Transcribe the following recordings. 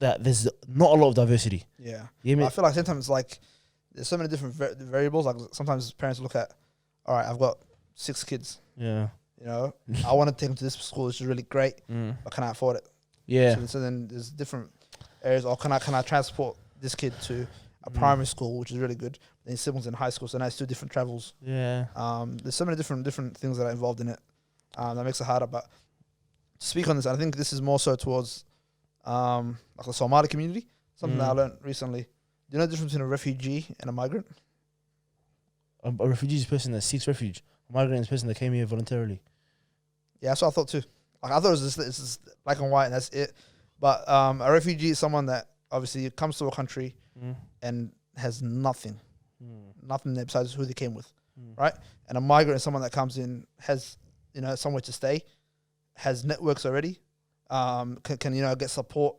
that there's not a lot of diversity. Yeah. You know I feel like sometimes like there's so many different variables. Like sometimes parents look at, all right, I've got 6 kids. Yeah. You know, I want to take them to this school, which is really great, but can I afford it? Yeah. So then there's different areas. Or can I transport this kid to a primary school, which is really good. Then siblings in high school, so now it's 2 different travels. Yeah. There's so many different things that are involved in it. That makes it harder. But to speak on this, I think this is more so towards like the Somali community. Something that I learned recently. Do you know the difference between a refugee and a migrant? A refugee is a person that seeks refuge. A migrant is a person that came here voluntarily. Yeah, that's what I thought too. Like I thought it was just black and white and that's it. But a refugee is someone that obviously comes to a country and has nothing there besides who they came with, right? And a migrant is someone that comes in, has somewhere to stay, has networks already, can get support,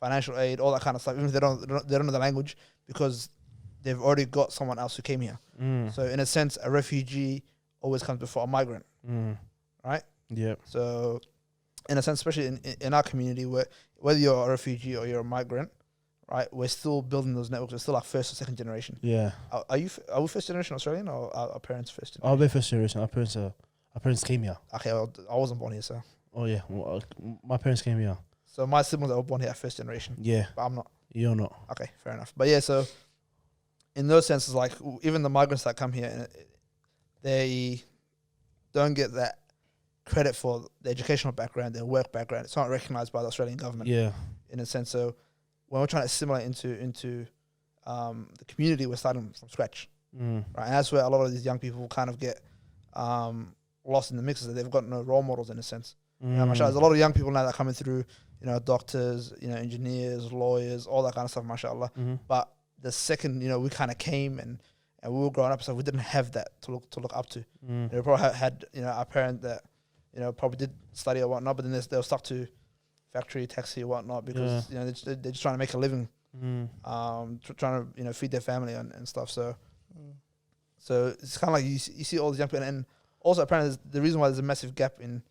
financial aid, all that kind of stuff. Even if they don't know the language, because they've already got someone else who came here. So in a sense, a refugee always comes before a migrant, right? Yeah. So in a sense, especially in our community, whether you're a refugee or you're a migrant, right, we're still building those networks. We're still like first or second generation. Yeah. Are we first generation Australian or are our parents first generation? I'll be first generation. Our parents came here. Okay, well, I wasn't born here, so. Oh yeah, well, my parents came here. So my siblings that were born here are first generation. Yeah. But I'm not. You're not. Okay, fair enough. But yeah, so in those senses, like even the migrants that come here, they don't get that credit for the educational background, their work background. It's not recognized by the Australian government. Yeah. In a sense, so when we're trying to assimilate into the community, we're starting from scratch, right? And that's where a lot of these young people kind of get lost in the mix. That they've got no role models in a sense. Mashallah, there's a lot of young people now that are coming through, doctors, engineers, lawyers, all that kind of stuff, mashallah. But the second, we kind of came and we were growing up, so we didn't have that to look up to. We probably had, our parent that, probably did study or whatnot, but then they were stuck to factory, taxi, or whatnot, because, they're just trying to make a living, trying to, feed their family and stuff. So it's kind of like you see all these young people, and also apparently the reason why there's a massive gap in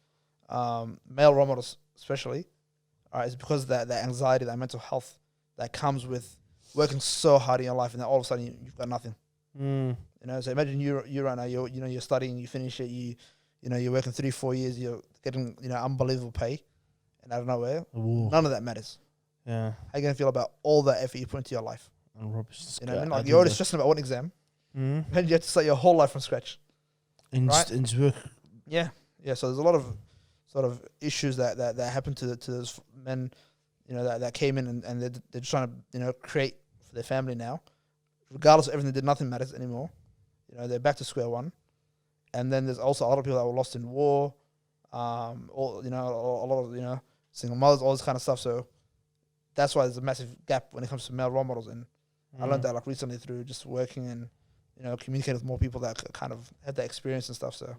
male role models, especially, is because of that anxiety, that mental health that comes with working so hard in your life, and then all of a sudden you've got nothing. So imagine you right now, you're studying, you finish it, you're working 3-4 years, you're getting unbelievable pay, and out of nowhere, none of that matters. Yeah. How are you gonna feel about all that effort you put into your life? And rubbish. Like you're already stressing about one exam, and you have to start your whole life from scratch. And right? just work. Yeah. So there's a lot of sort of issues that happen to those men, that came in and they're just trying to create for their family now, regardless of everything they did. Nothing matters anymore. They're back to square one. And then there's also a lot of people that were lost in war, a lot of single mothers, all this kind of stuff. So that's why there's a massive gap when it comes to male role models. And I learned that recently through just working and communicating with more people that kind of had that experience and stuff. So